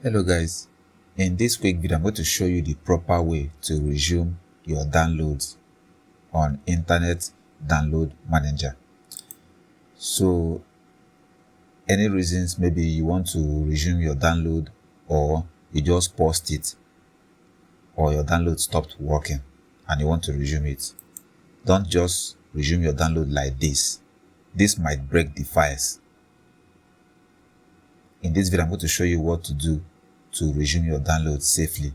Hello guys, in this quick video I'm going to show you the proper way to resume your downloads on Internet Download Manager. So any reasons, maybe you want to resume your download or you just paused it or your download stopped working and you want to resume it. Don't just resume your download like this. This might break the files. In this video I'm going to show you what to do to resume your download safely.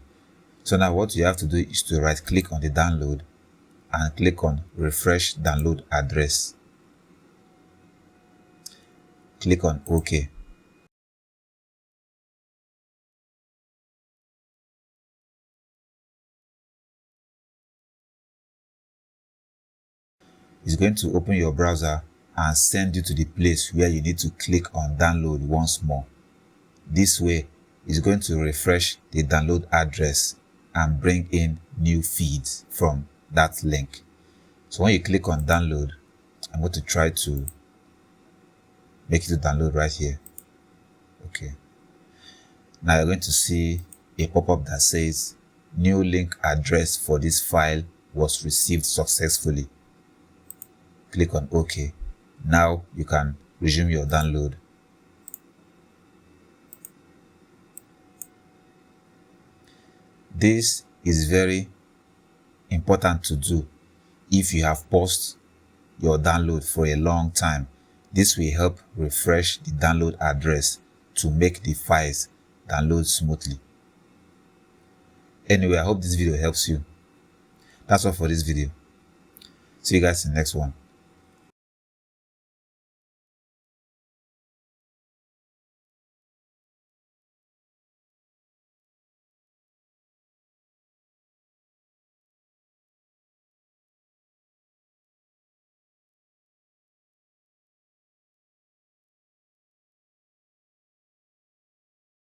So now what you have to do is to right click on the download and click on refresh download address. Click on OK. It's going to open your browser and send you to the place where you need to click on download once more. This way it's going to refresh the download address and bring in new feeds from that link. So when you click on download, I'm going to try to make it to download right here. Okay. Now you're going to see a pop-up that says new link address for this file was received successfully. Click on OK. Now you can resume your download. This is very important to do if you have paused your download for a long time. This will help refresh the download address to make the files download smoothly. Anyway, I hope this video helps you. That's all for this video. See you guys in the next one.